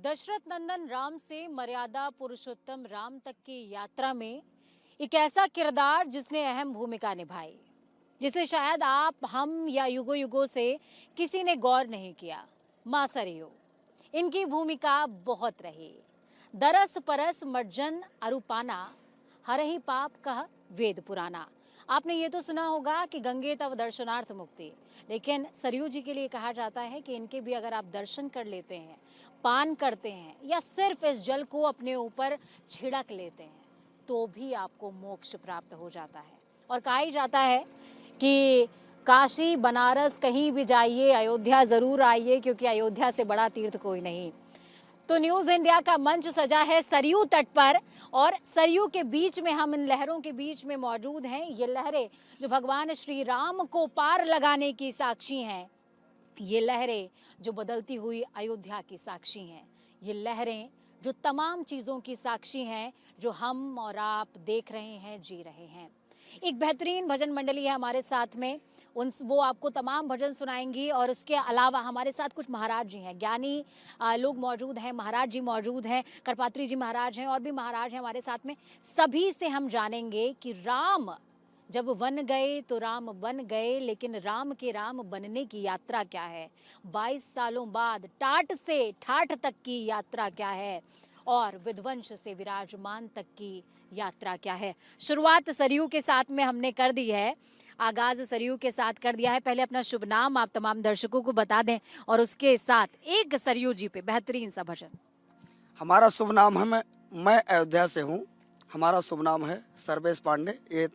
दशरथ नंदन राम से मर्यादा पुरुषोत्तम राम तक की यात्रा में एक ऐसा किरदार जिसने अहम भूमिका निभाई, जिसे शायद आप, हम या युगों युगों से किसी ने गौर नहीं किया। मां सरयू, इनकी भूमिका बहुत रही। दरस परस मर्जन अरुपाना, हरहि पाप कह वेद पुराना। आपने ये तो सुना होगा कि गंगे तव दर्शनार्थ मुक्ति, लेकिन सरयू जी के लिए कहा जाता है कि इनके भी अगर आप दर्शन कर लेते हैं, पान करते हैं या सिर्फ इस जल को अपने ऊपर छिड़क लेते हैं, तो भी आपको मोक्ष प्राप्त हो जाता है। और कहा ही जाता है कि काशी बनारस कहीं भी जाइए, अयोध्या ज़रूर आइए, क्योंकि अयोध्या से बड़ा तीर्थ कोई नहीं। तो न्यूज़ इंडिया का मंच सजा है सरयू तट पर, और सरयू के बीच में हम इन लहरों के बीच में मौजूद हैं। ये लहरें जो भगवान श्री राम को पार लगाने की साक्षी हैं, ये लहरें जो बदलती हुई अयोध्या की साक्षी हैं, ये लहरें जो तमाम चीज़ों की साक्षी हैं जो हम और आप देख रहे हैं, जी रहे हैं। एक बेहतरीन भजन मंडली है हमारे साथ में, वो आपको तमाम भजन सुनाएंगी। और उसके अलावा हमारे साथ कुछ महाराज जी हैं, ज्ञानी लोग मौजूद हैं, महाराज जी मौजूद हैं, करपात्री जी महाराज हैं, और भी महाराज हैं हमारे साथ में। सभी से हम जानेंगे कि राम जब वन गए तो राम बन गए, लेकिन राम के राम बनने की यात्रा क्या है, 22 सालों बाद टाट से ठाठ तक की यात्रा क्या है, और विध्वंस से विराजमान तक की यात्रा क्या है। शुरुआत सरयू के साथ में हमने कर दी है, आगाज सरयू के साथ कर दिया है। पहले अपना शुभ नाम आप तमाम दर्शकों को बता दें, और उसके साथ एक सरयू जी पे बेहतरीन सा भजन। हमारा शुभ नाम है, मैं अयोध्या से हूँ। हमारा शुभ नाम है सर्वेश पांडे। ये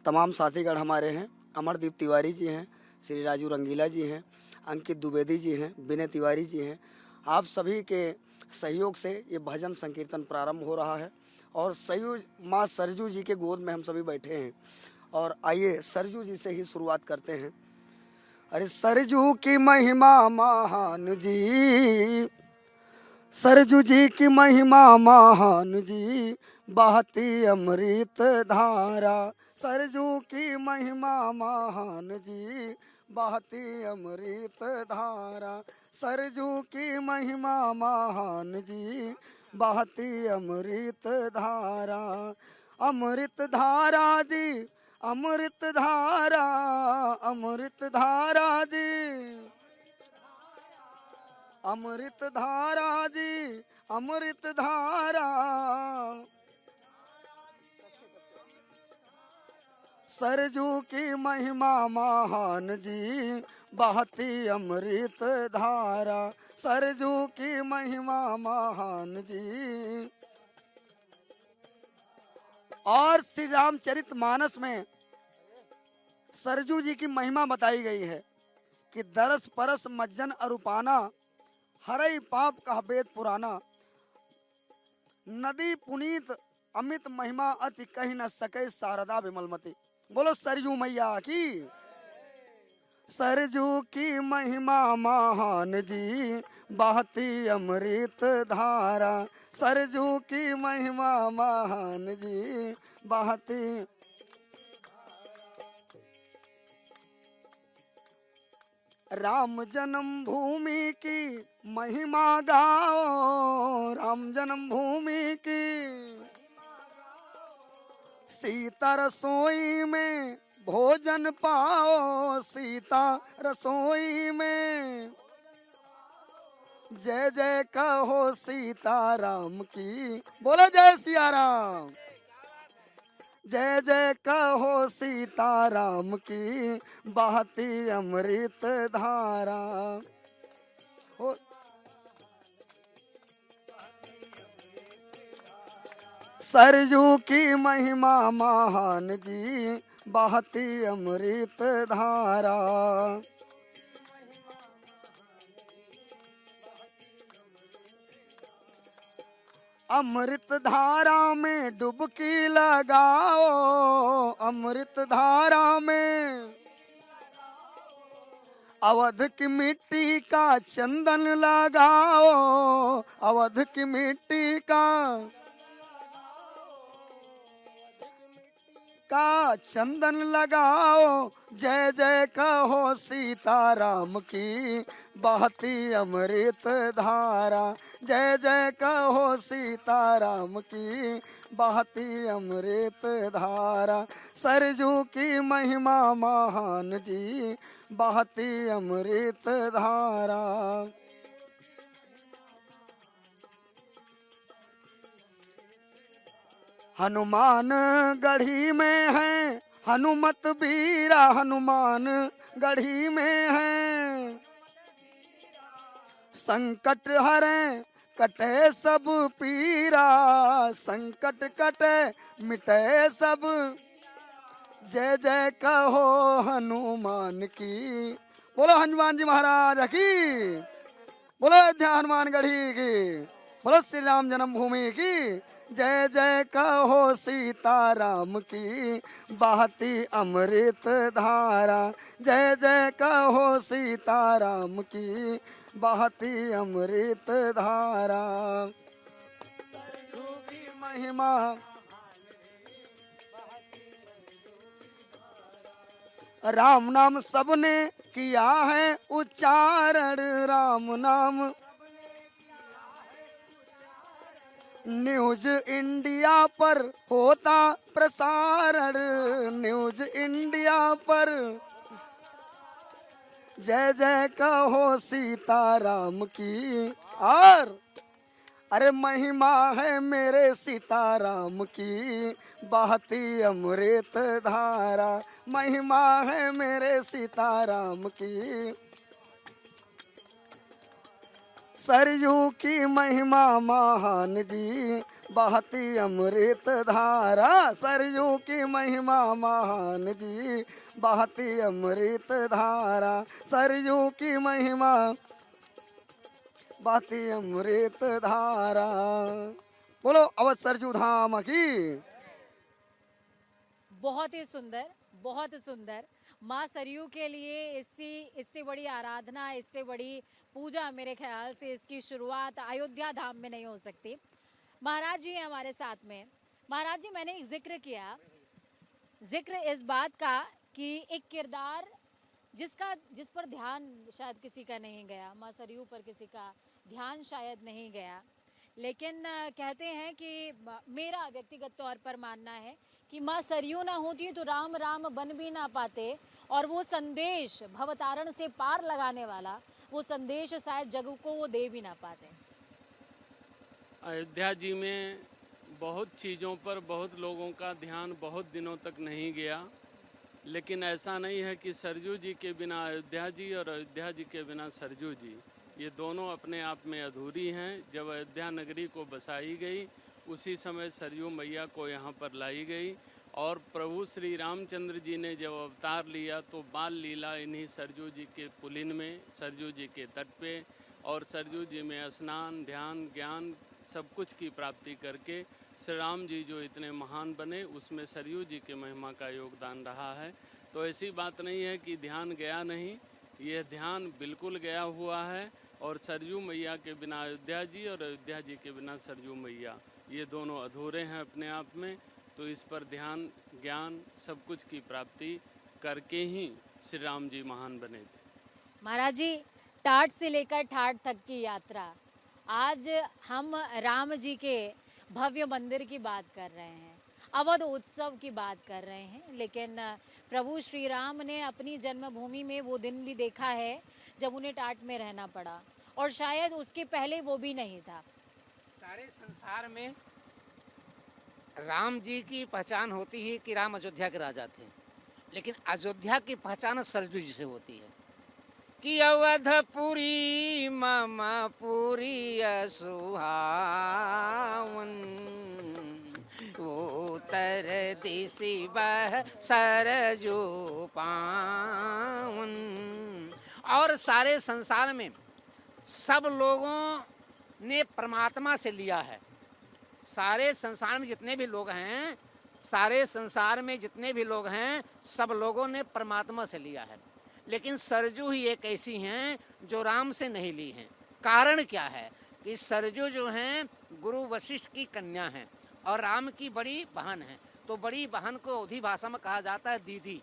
तमाम साथीगण हमारे हैं। अमरदीप तिवारी जी हैं, श्री राजू रंगीला जी हैं, अंकित द्विवेदी जी हैं, विनय तिवारी जी हैं। आप सभी के सहयोग से ये भजन संकीर्तन प्रारंभ हो रहा है, और सरयू माँ सरजू जी के गोद में हम सभी बैठे हैं। और आइए सरजू जी से ही शुरुआत करते हैं। अरे सरजू की महिमा महान जी, सरजू जी की महिमा महान जी, बहती अमृत धारा। सरजू की महिमा महान जी, बहती अमृत धारा। सरजू की महिमा महान जी, बहती अमृत धारा। अमृत धारा जी, अमृत धारा, अमृत धारा जी, अमृत धारा जी, अमृत धारा। सरजू की महिमा महान जी, बहती अमृत धारा। सरजू की महिमा महान जी। और श्री रामचरित मानस में सरजू जी की महिमा बताई गई है कि दरस परस मज्जन अरुपाना, हरई पाप कह वेद पुराना। नदी पुनीत अमित महिमा, अति कही न सके शारदा विमलमती। बोलो सरजू मैया की। सरजू की महिमा महान जी, बहती अमृत धारा। सरजू की महिमा महान जी, बहती। राम जन्म भूमि की महिमा गाओ, राम जन्म भूमि की। सीता रसोई में भोजन पाओ, सीता रसोई में। जय जय कहो सीता राम की, बोलो जय सिया राम। जय जय कहो सीता राम की, बहती अमृत धारा। सरजू की महिमा महान जी, बहती अमृत धारा। अमृत धारा में डुबकी लगाओ, अमृत धारा में। अवध की मिट्टी का चंदन लगाओ, अवध की मिट्टी का चंदन लगाओ। जय जय कहो सीता राम की, बहती अमृत धारा। जय जय कहो सीताराम की बहती अमृत धारा। सरजू की महिमा महान जी बहती अमृत धारा। हनुमान गढ़ी में है हनुमत बीरा। हनुमान गढ़ी में है संकट हरे कटे सब पीरा। संकट कटे मिटे सब। जय जय कहो हनुमान की। बोलो हनुमान जी महाराज की। बोलो अयोध्या हनुमान गढ़ी की। बोलो श्री राम जन्मभूमि की। जय जय कहो सीताराम की बहती अमृत धारा। जय जय कहो सीताराम की बहती अमृत धारा। सरजू की महिमा राम नाम सबने किया है उच्चारण। राम नाम न्यूज इंडिया पर होता प्रसारण। न्यूज इंडिया पर जय जय कहो सीताराम की। और अरे महिमा है मेरे सीताराम की बहती अमृत धारा। महिमा है मेरे सीताराम की। सरयू की महिमा महान जी बहती अमृत धारा। सरयू की महिमा महान जी बहती अमृत धारा। सरयू की महिमा बहती अमृत धारा। बोलो अवध सरजू धाम की। बहुत ही सुंदर, बहुत सुंदर। माँ सरयू के लिए इससे बड़ी आराधना, इससे बड़ी पूजा मेरे ख्याल से इसकी शुरुआत अयोध्या धाम में नहीं हो सकती। महाराज जी हैं हमारे साथ में। महाराज जी, मैंने एक जिक्र इस बात का कि एक किरदार जिस पर ध्यान शायद किसी का नहीं गया, माँ सरयू पर किसी का ध्यान शायद नहीं गया, लेकिन कहते हैं कि मेरा व्यक्तिगत तौर पर मानना है कि माँ सरयू ना होती तो राम राम बन भी ना पाते, और वो संदेश भवतारण से पार लगाने वाला वो संदेश शायद जग को वो दे भी ना पाते। अयोध्या जी में बहुत चीज़ों पर बहुत लोगों का ध्यान बहुत दिनों तक नहीं गया, लेकिन ऐसा नहीं है कि सरयू जी के बिना अयोध्या जी और अयोध्या जी के बिना सरयू जी, ये दोनों अपने आप में अधूरी हैं। जब अयोध्या नगरी को बसाई गई उसी समय सरयू मैया को यहाँ पर लाई गई, और प्रभु श्री रामचंद्र जी ने जब अवतार लिया तो बाल लीला इन्हीं सरयू जी के पुलिन में, सरयू जी के तट पे, और सरयू जी में स्नान ध्यान ज्ञान सब कुछ की प्राप्ति करके श्री राम जी जो इतने महान बने, उसमें सरयू जी के महिमा का योगदान रहा है। तो ऐसी बात नहीं है कि ध्यान गया नहीं, यह ध्यान बिल्कुल गया हुआ है। और सरयू मैया के बिना अयोध्या जी और अयोध्या जी के बिना सरयू मैया, ये दोनों अधूरे हैं अपने आप में। तो इस पर ध्यान ज्ञान सब कुछ की प्राप्ति करके ही श्री राम जी महान बने थे। महाराज जी, टाट से लेकर ठाट तक की यात्रा, आज हम राम जी के भव्य मंदिर की बात कर रहे हैं, अवध उत्सव की बात कर रहे हैं, लेकिन प्रभु श्री राम ने अपनी जन्मभूमि में वो दिन भी देखा है जब उन्हें टाट में रहना पड़ा, और शायद उसके पहले वो भी नहीं था। सारे संसार में राम जी की पहचान होती है कि राम अयोध्या के राजा थे, लेकिन अयोध्या की पहचान सरयू जी से होती है कि अवधपुरी मामा पुरी सुहावन, उत्तर दिशि बह सरजू पावन। और सारे संसार में सब लोगों ने परमात्मा से लिया है। सारे संसार में जितने भी लोग हैं, सारे संसार में जितने भी लोग हैं, सब लोगों ने परमात्मा से लिया है, लेकिन सरजू ही एक ऐसी हैं जो राम से नहीं ली हैं। कारण क्या है कि सरजू जो हैं गुरु वशिष्ठ की कन्या हैं और राम की बड़ी बहन हैं। तो बड़ी बहन को अवधी भाषा में कहा जाता है दीदी,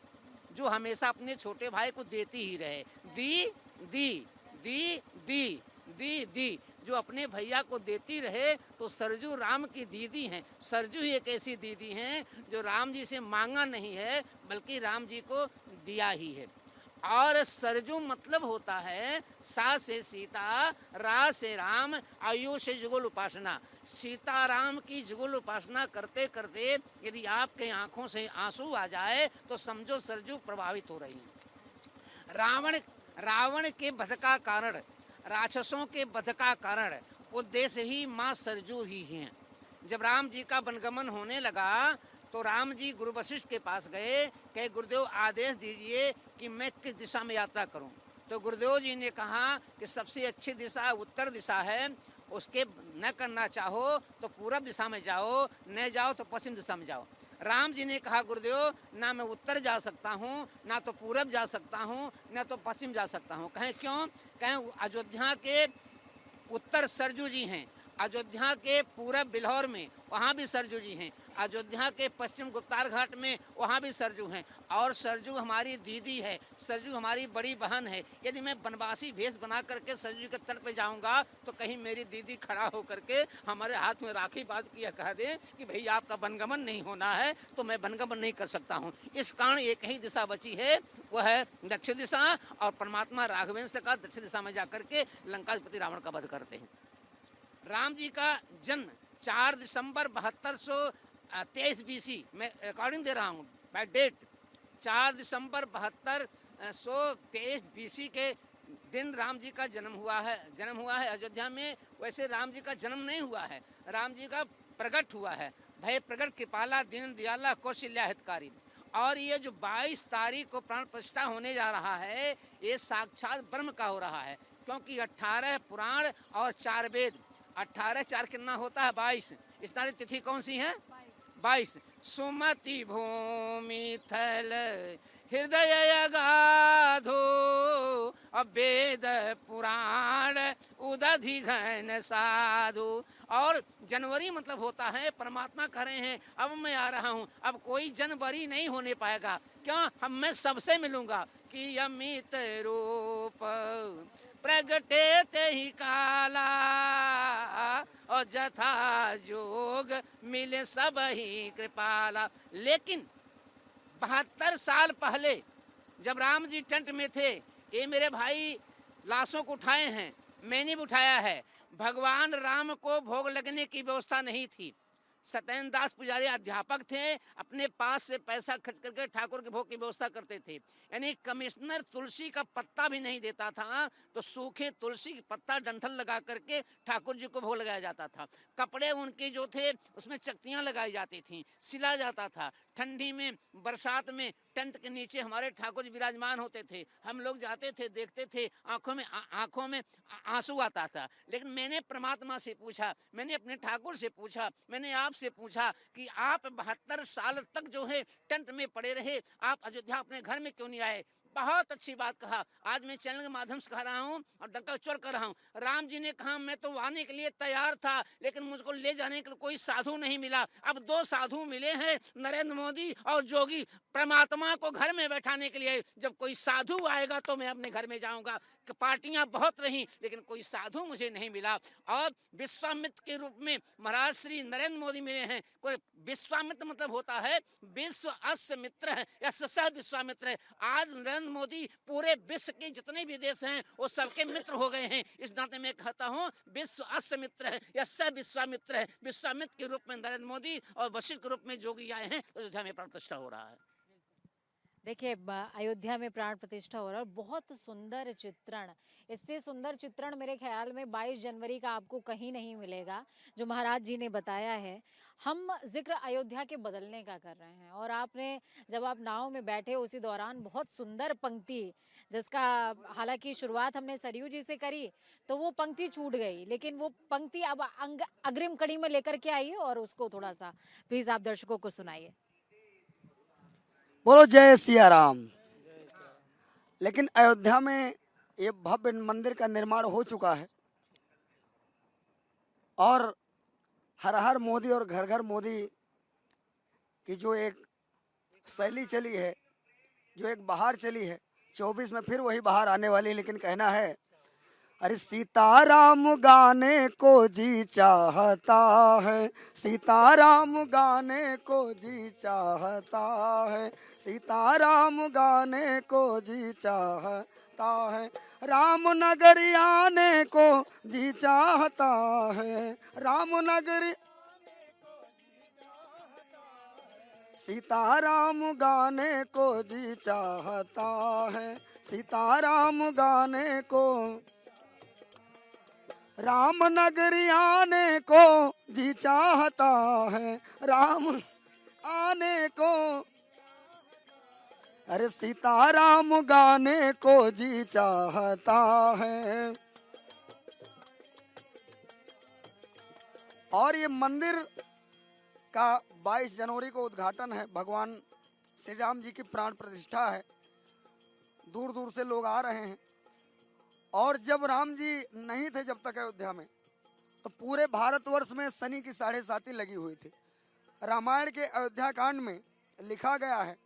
जो हमेशा अपने छोटे भाई को देती ही रहे। दी दी दी दी दी दी, जो अपने भैया को देती रहे तो सरजू राम की दीदी हैं। सरजू ही एक ऐसी दीदी हैं जो राम जी से मांगा नहीं है बल्कि राम जी को दिया ही है। और सरजू मतलब होता है सा से सीता, रा से राम, आयु से जुगल उपासना। सीताराम की जुगल उपासना करते करते यदि आपके आंखों से आंसू आ जाए तो समझो सरजू प्रभावित हो रही है। रावण के वध का कारण, राक्षसों के वध का कारण उद्देश्य ही माँ सरजू ही हैं। जब राम जी का वनगमन होने लगा तो राम जी गुरु वशिष्ठ के पास गए, कहे गुरुदेव आदेश दीजिए कि मैं किस दिशा में यात्रा करूं। तो गुरुदेव जी ने कहा कि सबसे अच्छी दिशा उत्तर दिशा है, उसके न करना चाहो तो पूरब दिशा में जाओ, न जाओ तो पश्चिम दिशा में जाओ। राम जी ने कहा गुरुदेव ना मैं उत्तर जा सकता हूँ, ना तो पूरब जा सकता हूँ, ना तो पश्चिम जा सकता हूँ। कहें क्यों? कहें अयोध्या के उत्तर सरजू जी हैं, अयोध्या के पूरब बिल्हौर में वहाँ भी सरजू जी हैं, अयोध्या के पश्चिम गुप्तार घाट में वहाँ भी सरजू हैं, और सरजू हमारी दीदी है, सरजू हमारी बड़ी बहन है। यदि मैं बनवासी भेष बना करके सरजू के तट पे जाऊँगा तो कहीं मेरी दीदी खड़ा होकर के हमारे हाथ में राखी बात किया कह दे कि भैया आपका वनगमन नहीं होना है तो मैं वनगमन नहीं कर सकता हूँ। इस कारण एक ही दिशा बची है, वह है दक्षिण दिशा, और परमात्मा राघवेंद्र का दक्षिण दिशा में जाकर के लंकाधिपति रावण का वध करते हैं। राम जी का जन्म 4 दिसंबर 7223 BC, मैं रिकॉर्डिंग दे रहा हूँ बाय डेट, 4 दिसंबर 7223 BC के दिन राम जी का जन्म हुआ है अयोध्या में। वैसे राम जी का जन्म नहीं हुआ है, राम जी का प्रकट हुआ है। भय प्रकट कृपाला दीन दयाला कौशल्या हितकारी। और ये जो 22 तारीख को प्राण प्रतिष्ठा होने जा रहा है ये साक्षात ब्रह्म का हो रहा है, क्योंकि 18 पुराण और 4 वेद, 18 4 कितना होता है 22। इस तारीख तिथि कौन सी है? 22। सुमति भूमि थल हृदय अगाधो, वेद पुराण उदधि घन साधु। और जनवरी मतलब होता है परमात्मा कह रहे हैं अब मैं आ रहा हूँ, अब कोई जनवरी नहीं होने पाएगा। क्यों? हम मैं सबसे मिलूंगा कि अमित रूप प्रगटे ते ही काला, और जथा जोग मिले सब ही कृपाला। लेकिन 72 साल पहले जब राम जी टेंट में थे, ये मेरे भाई लाशों को उठाए हैं, मैंने भी उठाया है। भगवान राम को भोग लगने की व्यवस्था नहीं थी। सत्येंद्र दास पुजारी अध्यापक थे, अपने पास से पैसा खर्च करके ठाकुर के भोग की व्यवस्था करते थे। यानी कमिश्नर तुलसी का पत्ता भी नहीं देता था तो सूखे तुलसी की पत्ता डंठल लगा करके ठाकुर जी को भोग लगाया जाता था। कपड़े उनके जो थे उसमें चकतियाँ लगाई जाती थीं, सिला जाता था। ठंडी में बरसात में टेंट के नीचे हमारे ठाकुर जी विराजमान होते थे, हम लोग जाते थे, देखते थे, आंखों में आंसू आता था। लेकिन मैंने परमात्मा से पूछा, मैंने अपने ठाकुर से पूछा, मैंने आपसे पूछा कि आप 72 साल तक जो है टेंट में पड़े रहे, आप अयोध्या अपने घर में क्यों नहीं आए? बहुत अच्छी बात कहा। आज मैं चैनल के माध्यम से कह रहा हूँ और डंका चोर कर रहा हूँ। राम जी ने कहा मैं तो आने के लिए तैयार था, लेकिन मुझको ले जाने के लिए कोई साधु नहीं मिला। अब 2 साधु मिले हैं, नरेंद्र मोदी और जोगी। परमात्मा को घर में बैठाने के लिए जब कोई साधु आएगा तो मैं अपने घर में जाऊंगा। पार्टियां बहुत रहीं लेकिन कोई साधु मुझे नहीं मिला। और विश्वामित्र के रूप में महाराज श्री नरेंद्र मोदी मिले हैं। कोई विश्वामित्र मतलब होता है विश्व अस्य मित्र है या सह विश्वामित्र है। आज नरेंद्र मोदी पूरे विश्व के जितने भी देश हैं वो सबके मित्र हो गए हैं। इस नाते मैं कहता हूँ विश्व अस्य मित्र है या सह विश्वामित्र है। विश्वामित्र के रूप में नरेंद्र मोदी और वशिष्ठ के रूप में जोगी आए हैं। अयोध्या में प्राण प्रतिष्ठा हो रहा है। देखिए अयोध्या में प्राण प्रतिष्ठा हो रहा है। बहुत सुंदर चित्रण, इससे सुंदर चित्रण मेरे ख्याल में 22 जनवरी का आपको कहीं नहीं मिलेगा जो महाराज जी ने बताया है। हम जिक्र अयोध्या के बदलने का कर रहे हैं और आपने जब आप नाव में बैठे उसी दौरान बहुत सुंदर पंक्ति, जिसका हालांकि शुरुआत हमने सरयू जी से करी तो वो पंक्ति छूट गई, लेकिन वो पंक्ति अब अग्रिम कड़ी में लेकर के आइए और उसको थोड़ा सा प्लीज आप दर्शकों को सुनाइए। बोलो जय सिया राम। लेकिन अयोध्या में ये भव्य मंदिर का निर्माण हो चुका है और हर हर मोदी और घर घर मोदी की जो एक शैली चली है, जो एक बहार चली है, 24 में फिर वही बहार आने वाली है। लेकिन कहना है अरे सीताराम गाने को जी चाहता है, सीताराम गाने को जी चाहता है, सीताराम गाने को जी चाहता है, राम नगरी आने को जी चाहता है, राम नगरी सीताराम गाने को जी चाहता है, सीताराम गाने को, राम नगरी आने को जी चाहता है, राम आने को, अरे सीताराम गाने को जी चाहता है। और ये मंदिर का 22 जनवरी को उद्घाटन है। भगवान श्री राम जी की प्राण प्रतिष्ठा है। दूर दूर से लोग आ रहे हैं। और जब राम जी नहीं थे जब तक अयोध्या में, तो पूरे भारतवर्ष में शनि की 7.5 लगी हुई थी। रामायण के अयोध्या कांड में लिखा गया है,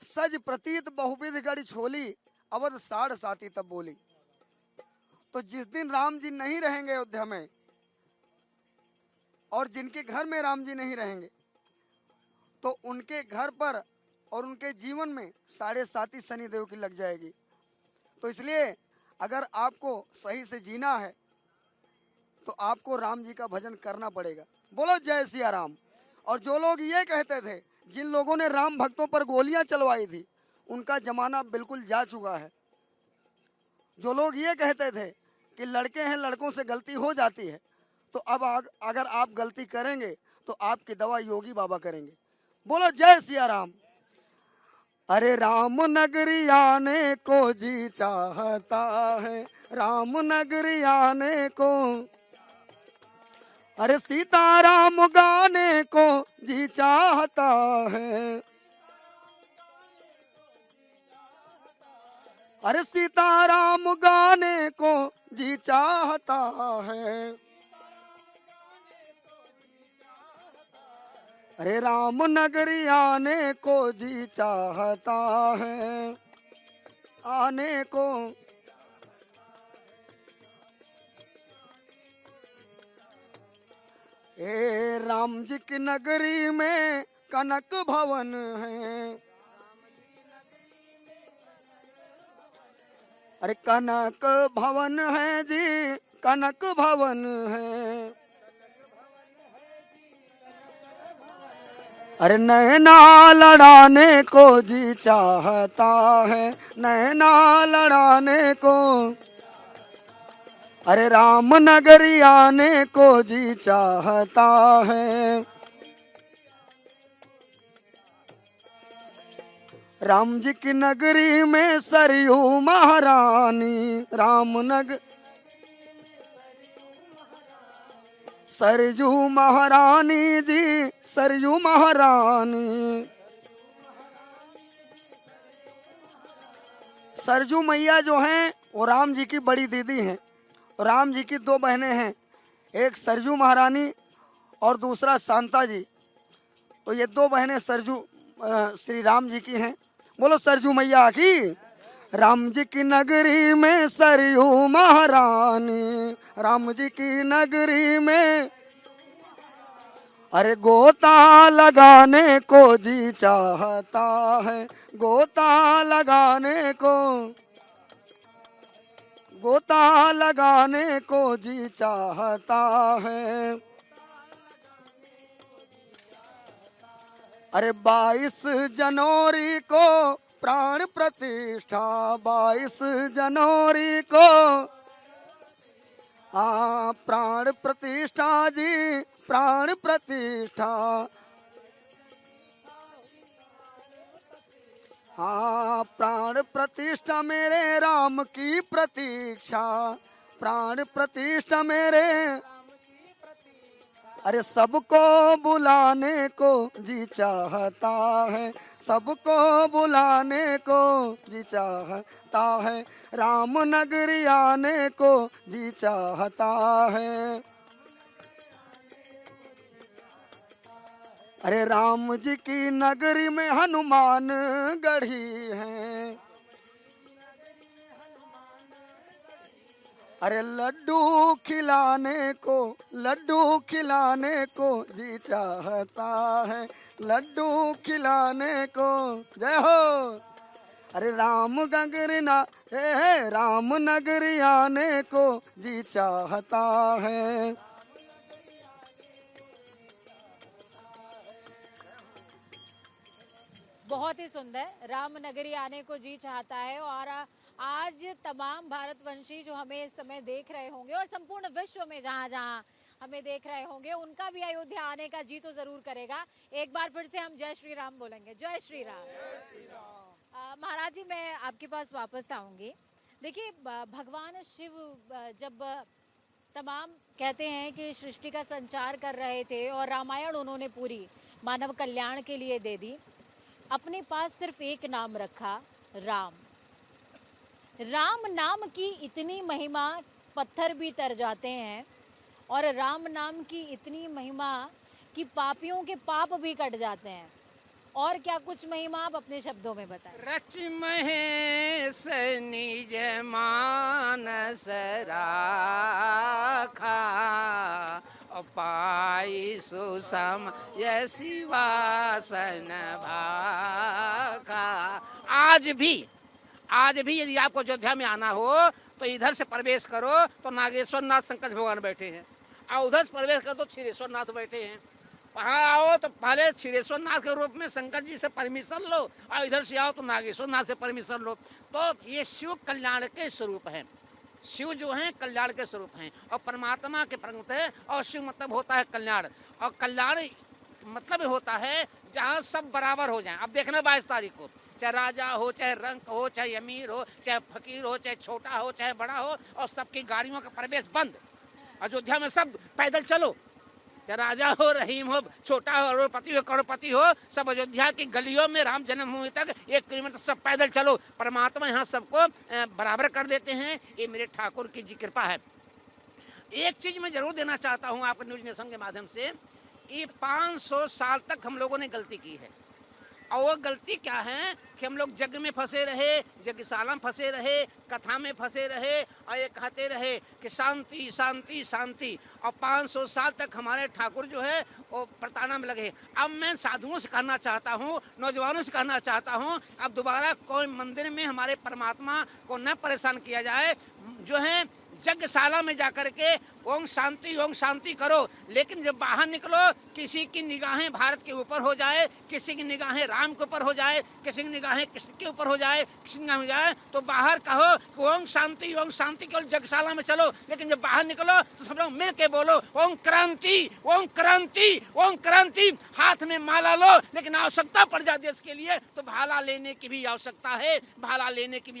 सज प्रतीत बहुविध गढ़ छोली, अवध 7.5 तब बोली। तो जिस दिन राम जी नहीं रहेंगे अयोध्या में, और जिनके घर में राम जी नहीं रहेंगे, तो उनके घर पर और उनके जीवन में 7.5 शनिदेव की लग जाएगी। तो इसलिए अगर आपको सही से जीना है तो आपको राम जी का भजन करना पड़ेगा। बोलो जय सिया राम। और जो लोग ये कहते थे, जिन लोगों ने राम भक्तों पर गोलियां चलवाई थी, उनका जमाना बिल्कुल जा चुका है। जो लोग ये कहते थे कि लड़के हैं, लड़कों से गलती हो जाती है, तो अब अगर आप गलती करेंगे तो आपकी दवा योगी बाबा करेंगे। बोलो जय सिया राम। अरे राम नगरी आने को जी चाहता है, राम नगरी आने को, अरे सीताराम गाने को जी चाहता है, अरे सीताराम गाने को जी चाहता है, अरे राम नगरी आने को जी चाहता है, आने को। ए राम जी की नगरी में कनक भवन है, अरे कनक भवन है जी, कनक भवन है, अरे नैना लड़ाने को जी चाहता है, नैना लड़ाने को, अरे राम नगरी आने को जी चाहता है, राम जी की नगरी में सरयू महारानी, रामनगर सरयू महारानी जी, सरयू महारानी, सरयू मैया जो हैं वो राम जी की बड़ी दीदी हैं। राम जी की 2 बहनें हैं, एक सरयू महारानी और दूसरा शांता जी। तो ये 2 बहनें सरयू श्री राम जी की हैं। बोलो सरयू मैया की। राम जी की नगरी में सरयू महारानी, राम जी की नगरी में, अरे गोता लगाने को जी चाहता है, गोता लगाने को, गोता लगाने को जी चाहता है, अरे 22 जनवरी को प्राण प्रतिष्ठा, 22 जनवरी को, हाँ प्राण प्रतिष्ठा जी, प्राण प्रतिष्ठा, हाँ प्राण प्रतिष्ठा मेरे राम की प्रतीक्षा, प्राण प्रतिष्ठा मेरे, अरे सबको बुलाने को जी चाहता है, सबको बुलाने को जी चाहता है, राम नगरी आने को जी चाहता है, अरे राम जी की नगरी में हनुमान गढ़ी है, अरे लड्डू खिलाने को जी चाहता है, लड्डू खिलाने को। जय हो। अरे राम नगरी आने को जी चाहता है। बहुत ही सुंदर, राम नगरी आने को जी चाहता है। और आज तमाम भारतवंशी जो हमें इस समय देख रहे होंगे और संपूर्ण विश्व में जहां जहां हमें देख रहे होंगे, उनका भी अयोध्या आने का जी तो जरूर करेगा। एक बार फिर से हम जय श्री राम बोलेंगे। जय श्री राम। महाराज जी, मैं आपके पास वापस आऊंगी। देखिए, भगवान शिव जब तमाम कहते हैं कि सृष्टि का संचार कर रहे थे और रामायण उन्होंने पूरी मानव कल्याण के लिए दे दी, अपने पास सिर्फ एक नाम रखा, राम। राम नाम की इतनी महिमा, पत्थर भी तर जाते हैं। और राम नाम की इतनी महिमा कि पापियों के पाप भी कट जाते हैं। और क्या कुछ महिमा, आप अपने शब्दों में बताएं। रच महेश निज मानस राखा, पाई सुसम ये शिवासन भाखा। आज भी यदि आपको अयोध्या में आना हो तो इधर से प्रवेश करो तो नागेश्वर नाथ शंकर भगवान बैठे हैं, और उधर से प्रवेश करो तो क्षीरेश्वर नाथ बैठे हैं। वहाँ आओ तो पहले क्षीरेश्वर नाथ के रूप में शंकर जी से परमिशन लो, और इधर से आओ तो नागेश्वर नाथ से परमिशन लो। तो ये शिव कल्याण के स्वरूप हैं। शिव जो हैं कल्याण के स्वरूप हैं, और परमात्मा के प्रगट है। और शिव मतलब होता है कल्याण, और कल्याण मतलब होता है जहाँ सब बराबर हो जाएं। अब देखना 22 तारीख को, चाहे राजा हो, चाहे रंक हो, चाहे अमीर हो, चाहे फकीर हो, चाहे छोटा हो, चाहे बड़ा हो, और सबकी गाड़ियों का प्रवेश बंद। अयोध्या में सब पैदल चलो, चाहे राजा हो, रहीम हो, छोटा हो, अरबपति हो, करोड़पति हो, सब अयोध्या की गलियों में राम जन्मभूमि तक 1 किलोमीटर सब पैदल चलो। परमात्मा यहाँ सबको बराबर कर देते हैं। ये मेरे ठाकुर की जी कृपा है। एक चीज मैं जरूर देना चाहता हूँ आपको न्यूज नेशन के माध्यम से, कि 500 साल तक हम लोगों ने गलती की है। और वो गलती क्या है कि हम लोग जग में फंसे रहे, यज्ञशाला में फंसे रहे, कथा में फंसे रहे, और ये कहते रहे कि शांति शांति शांति। और 500 साल तक हमारे ठाकुर जो है वो प्रताड़ना में लगे। अब मैं साधुओं से कहना चाहता हूँ, नौजवानों से कहना चाहता हूँ, अब दोबारा कोई मंदिर में हमारे परमात्मा को न परेशान किया जाए। जो है यज्ञशाला में जाकर के ओम शांति करो, लेकिन जब बाहर निकलो किसी की निगाहें भारत के ऊपर हो जाए, किसी की निगाहें राम के ऊपर हो जाए, किसी की निगाहें कृष्ण के ऊपर हो जाए, किसी की निगाहें हो जाए, तो बाहर कहो कि ओम शांति केवल यज्ञशाला में चलो। लेकिन जब बाहर निकलो तो सब लोग मिल के बोलो ओम क्रांति, ओम क्रांति, ओम क्रांति। हाथ में माला लो, लेकिन आवश्यकता पड़ जाए देश के लिए तो भाला लेने की भी आवश्यकता है, भाला लेने की भी